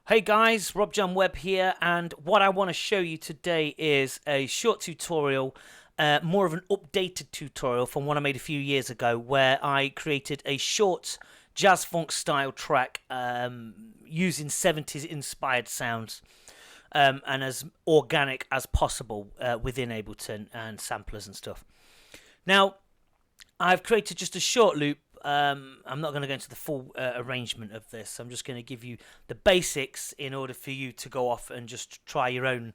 Hey guys, Rob John Webb here, and what I want to show you today is a short tutorial, more of an updated tutorial from one I made a few years ago, where I created a short jazz funk style track using 70s inspired sounds and as organic as possible within Ableton and samplers and stuff. Now, I've created just a short loop. I'm not going to go into the full arrangement of this. I'm just going to give you the basics in order for you to go off and just try your own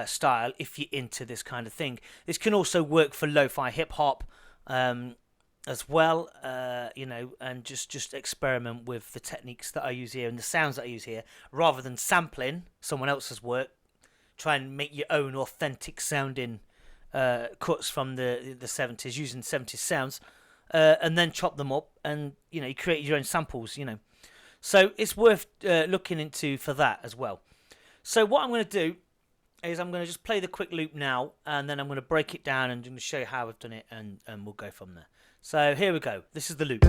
style if you're into this kind of thing. This can also work for lo-fi hip-hop as well, and just experiment with the techniques that I use here and the sounds that I use here. Rather than sampling someone else's work, try and make your own authentic sounding cuts from the 70s using 70s sounds. And then chop them up, and you create your own samples. So it's worth looking into for that as well. So what I'm going to do is I'm going to just play the quick loop now, and then I'm going to break it down and I'm going to show you how I've done it, and we'll go from there. So here we go. This is the loop.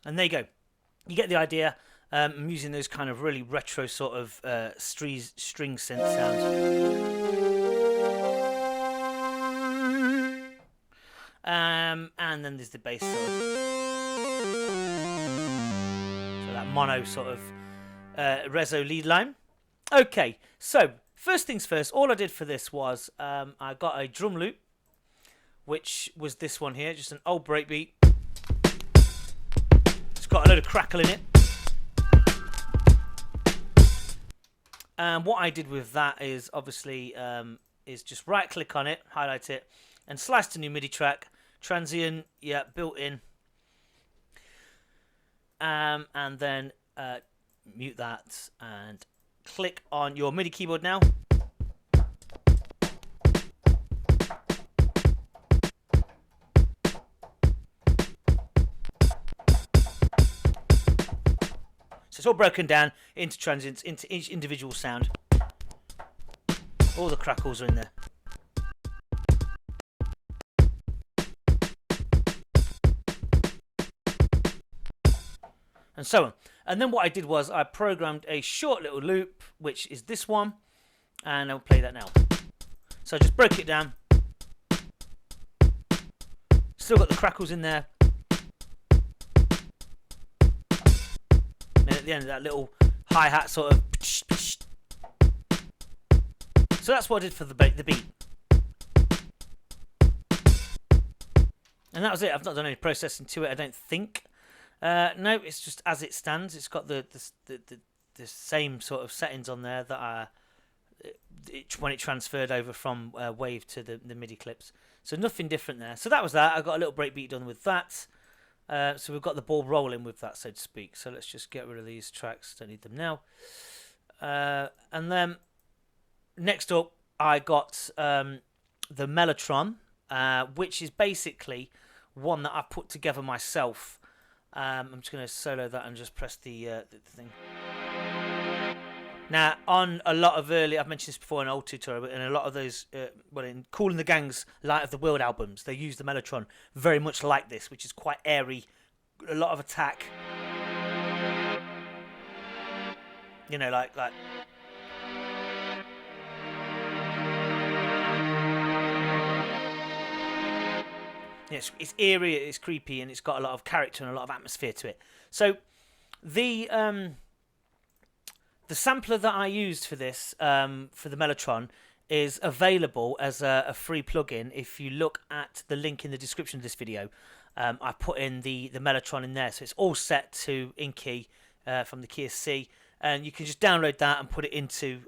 And there you go. You get the idea. I'm using those kind of really retro sort of string synth sounds. And then there's the bass sort of. So that mono sort of reso lead line. Okay, so first things first, all I did for this was I got a drum loop, which was this one here, just an old breakbeat. Got a load of crackle in it, and what I did with that is obviously is just right click on it, highlight it, and slice to new MIDI track, transient, yeah, built in, and then mute that and click on your MIDI keyboard now. So it's all broken down into transients, into each individual sound. All the crackles are in there. And so on. And then what I did was I programmed a short little loop, which is this one. And I'll play that now. So I just broke it down. Still got the crackles in there. At the end of that little hi-hat sort of. So that's what I did for the beat. And that was it. I've not done any processing to it, I don't think. No, it's just as it stands. It's got the same sort of settings on there that are when it transferred over from Wave to the MIDI clips. So nothing different there. So that was that. I got a little breakbeat done with that. So we've got the ball rolling with that, so to speak. So let's just get rid of these tracks. Don't need them now. And then next up, I got the Mellotron, which is basically one that I've put together myself. I'm just going to solo that and just press the thing. Now, on a lot of early, I've mentioned this before in an old tutorial, but in a lot of those, in Kool and the Gang's Light of the World albums, they use the Mellotron very much like this, which is quite airy, a lot of attack. Like It's eerie, it's creepy, and it's got a lot of character and a lot of atmosphere to it. So the sampler that I used for this, for the Mellotron, is available as a free plugin. If you look at the link in the description of this video, I put in the Mellotron in there, so it's all set to in key from the key of C, and you can just download that and put it into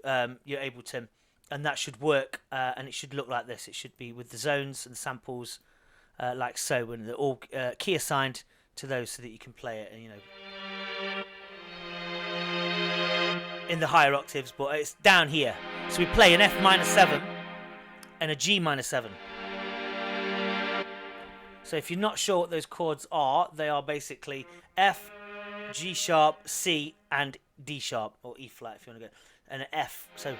your Ableton, and that should work, and it should look like this. It should be with the zones and the samples like so, and they're all key assigned to those so that you can play it, and in the higher octaves, but it's down here. So we play an F minor 7 and a G minor 7. So if you're not sure what those chords are, they are basically F, G sharp, C, and D sharp, or E flat if you want to go, and an F. So,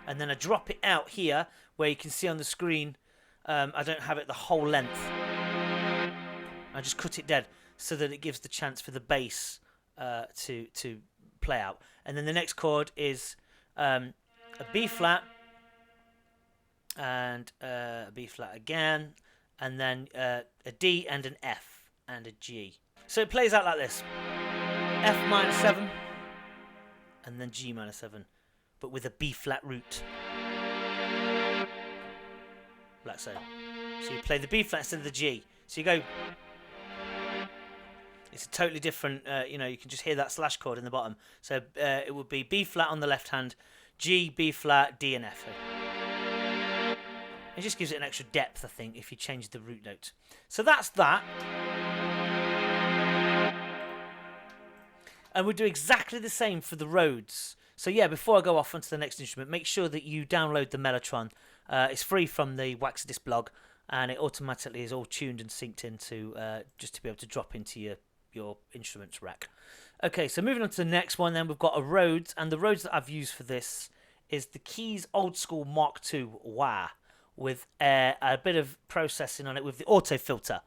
and then I drop it out here where you can see on the screen. I don't have it the whole length. I just cut it dead so that it gives the chance for the bass to play out. And then the next chord is a B flat, and a B flat again, and then a D and an F and a G. So it plays out like this: F minor 7 and then G minor 7, but with a B flat root, like so. So you play the B flat instead of the G. So you go. It's a totally different, you can just hear that slash chord in the bottom. So it would be B flat on the left hand, G, B flat, D and F. It just gives it an extra depth, I think, if you change the root note. So that's that. And we'll do exactly the same for the Rhodes. So yeah, before I go off onto the next instrument, make sure that you download the Mellotron. It's free from the Waxadisc blog, and it automatically is all tuned and synced into just to be able to drop into your instruments rack. Okay, so moving on to the next one, then we've got a Rhodes, and the Rhodes that I've used for this is the Keys Old School Mark II wah, with a bit of processing on it with the auto filter.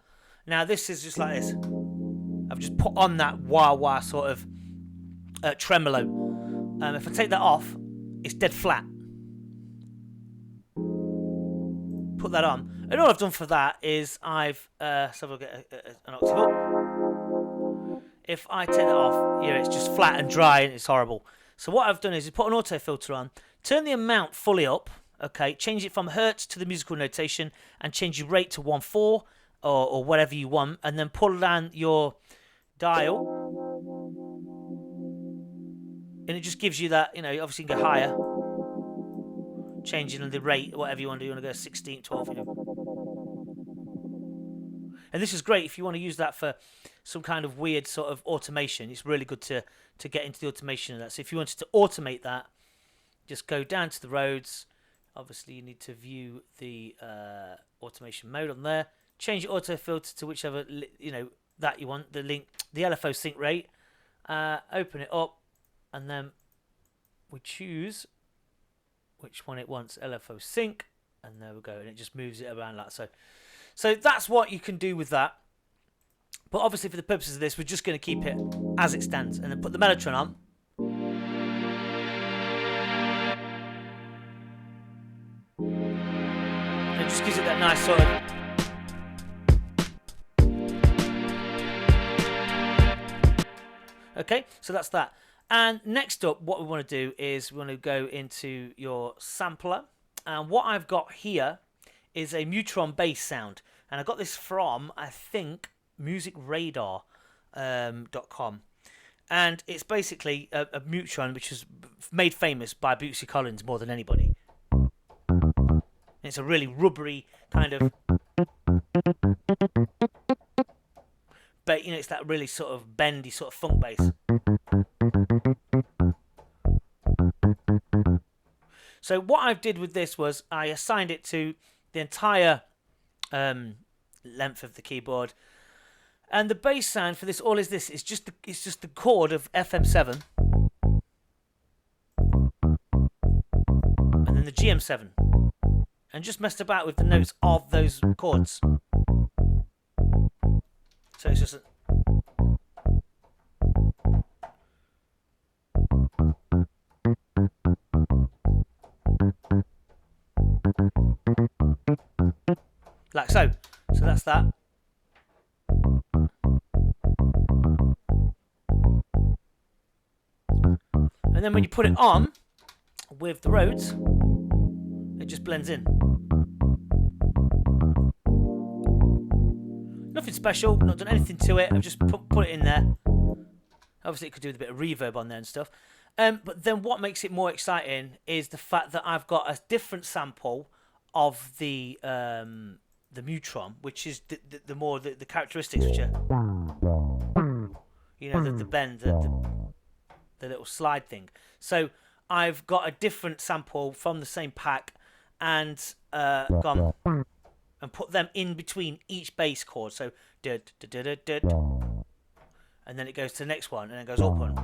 Now this is just like this. I've just put on that wah wah sort of tremolo. If I take that off, it's dead flat. Put that on, and all I've done for that is I've so I'll get an octave up. If I take that off, it's just flat and dry and it's horrible. So what I've done is put an auto filter on, turn the amount fully up, okay, change it from hertz to the musical notation, and change your rate to 1/4 or whatever you want, and then pull down your dial, and it just gives you that, obviously you can go higher, changing the rate, whatever you want to do. You want to go 16, 12, And this is great if you want to use that for some kind of weird sort of automation. It's really good to get into the automation of that. So if you wanted to automate that, just go down to the Rhodes. Obviously, you need to view the automation mode on there. Change your auto filter to whichever that you want. The LFO sync rate. Open it up, and then we choose which one it wants. LFO sync, and there we go. And it just moves it around like so. So that's what you can do with that. But obviously, for the purposes of this, we're just going to keep it as it stands, and then put the Mellotron on. It just gives it that nice sort of. Okay, so that's that. And next up, what we want to do is we want to go into your sampler. And what I've got here is a Mu-Tron bass sound. And I got this from, I think, musicradar.com. And it's basically a Mu-Tron which was made famous by Bootsy Collins more than anybody. And it's a really rubbery kind of... But, it's that really sort of bendy sort of funk bass. So what I did with this was I assigned it to the entire length of the keyboard, and the bass sound for this it's just the chord of FM7 and then the GM7, and just messed about with the notes of those chords. So it's just like so. So that's that. And then when you put it on with the Rhodes, it just blends in. Nothing special, not done anything to it. I've just put it in there. Obviously, it could do with a bit of reverb on there and stuff. But then what makes it more exciting is the fact that I've got a different sample of the Mu-Tron, which is the more the characteristics, which are, you know, the bend, the little slide thing. So I've got a different sample from the same pack and gone and put them in between each bass chord. So and then it goes to the next one and then goes up one.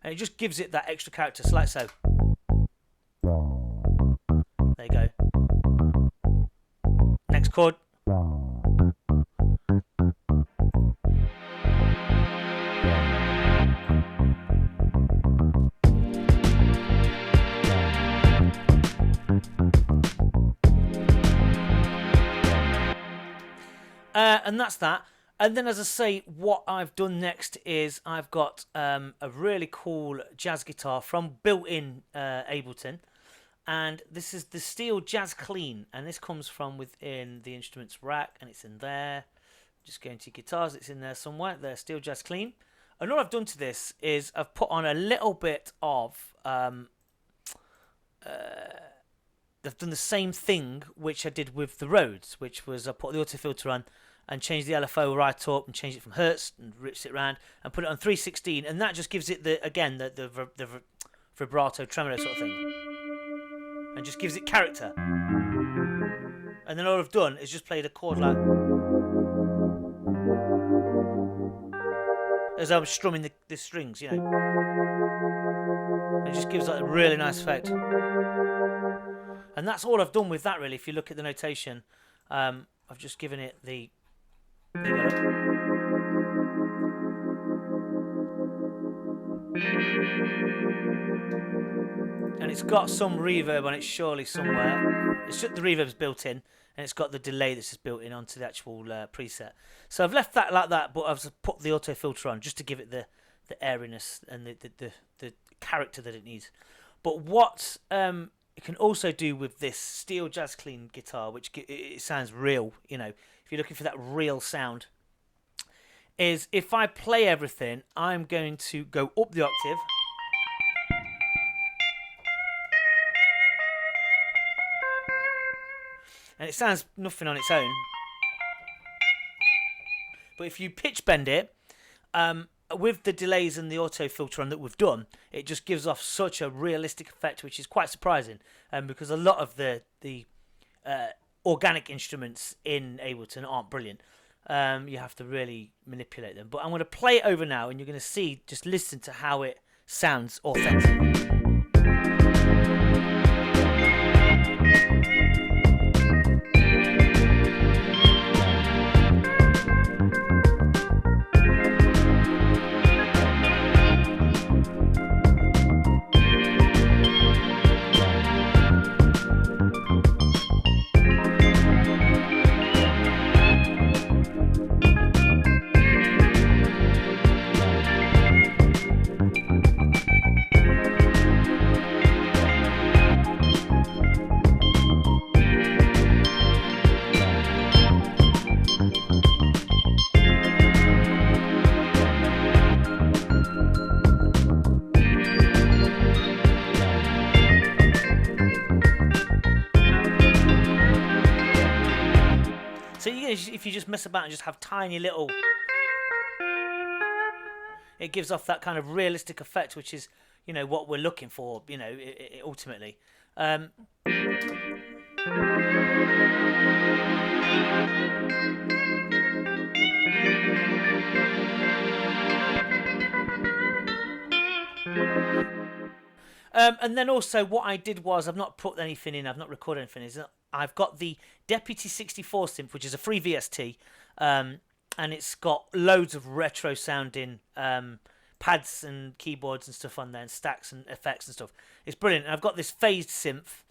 And it just gives it that extra character, so like so. There you go. Next chord. And that's that. And then, as I say, what I've done next is I've got a really cool jazz guitar from built-in Ableton. And this is the Steel Jazz Clean. And this comes from within the instruments rack. And it's in there. Just going to guitars. It's in there somewhere. There, Steel Jazz Clean. And all I've done to this is I've put on a little bit of... I've done the same thing which I did with the Rhodes, which was I put the auto filter on and changed the LFO right up and changed it from hertz and ripped it around and put it on 316, and that just gives it the vibrato tremolo sort of thing, and just gives it character. And then all I've done is just played a chord like as I was strumming the strings, you know. It just gives like a really nice effect. And that's all I've done with that, really. If you look at the notation, I've just given it the... There you go. And it's got some reverb on it, surely, somewhere. It's just the reverb's built in, and it's got the delay that's just built in onto the actual preset. So I've left that like that, but I've put the auto filter on just to give it the airiness and the character that it needs. But what... you can also do with this Steel Jazz Clean guitar, which it sounds real, you know, if you're looking for that real sound, is if I play everything, I'm going to go up the octave. And it sounds nothing on its own. But if you pitch bend it, with the delays and the auto filter on that we've done, it just gives off such a realistic effect, which is quite surprising, because a lot of the organic instruments in Ableton aren't brilliant. You have to really manipulate them. But I'm going to play it over now, and you're going to see, just listen to how it sounds authentic. So if you just mess about and just have tiny little, it gives off that kind of realistic effect, which is, you know, what we're looking for, you know, ultimately. And then also what I did was, I've not put anything in, I've not recorded anything, I've got the Deputy 64 synth, which is a free VST, and it's got loads of retro sounding pads and keyboards and stuff on there, and stacks and effects and stuff. It's brilliant. And I've got this phased synth,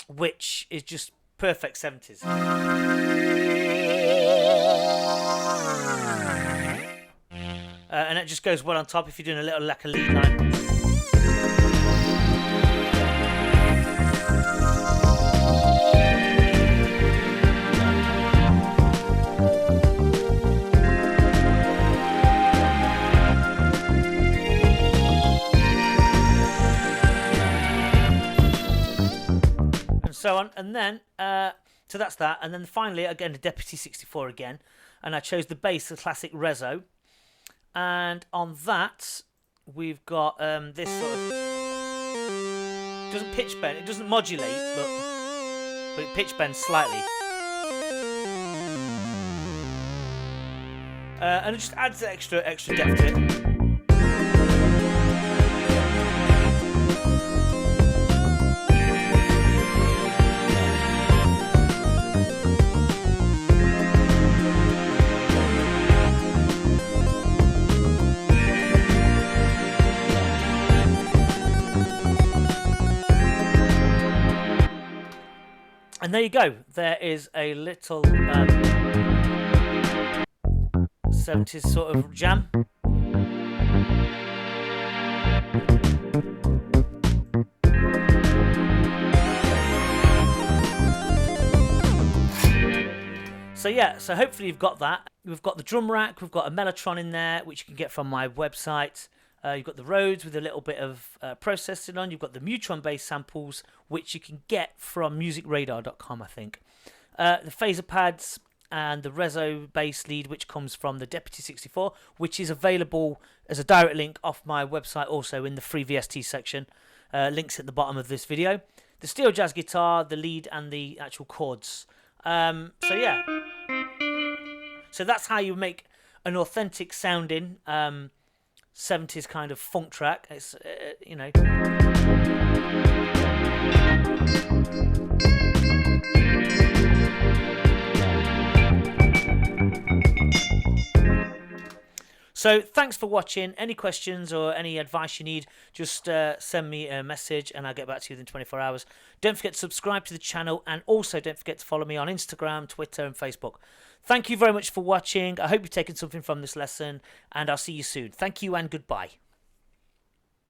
which is just perfect 70s. And it just goes well on top if you're doing a little like a lead line. So on, and then so that's that, and then finally again the Deputy 64 again, and I chose the bass, the classic Rezo, and on that we've got this sort of, it doesn't pitch bend, it doesn't modulate, but it pitch bends slightly, and it just adds extra depth to it. And there you go. There is a little 70s sort of jam. So yeah, so hopefully you've got that. We've got the drum rack, we've got a Mellotron in there, which you can get from my website. You've got the Rhodes with a little bit of processing on. You've got the Mu-Tron bass samples, which you can get from musicradar.com, I think. The phaser pads and the Rezo bass lead, which comes from the Deputy 64, which is available as a direct link off my website, also in the free VST section. Links at the bottom of this video. The steel jazz guitar, the lead, and the actual chords. So yeah. So that's how you make an authentic sounding 70s kind of funk track. It's you know. So thanks for watching. Any questions or any advice you need, just send me a message and I'll get back to you within 24 hours. Don't forget to subscribe to the channel, and also don't forget to follow me on Instagram, Twitter and Facebook. Thank you very much for watching. I hope you've taken something from this lesson, and I'll see you soon. Thank you and goodbye.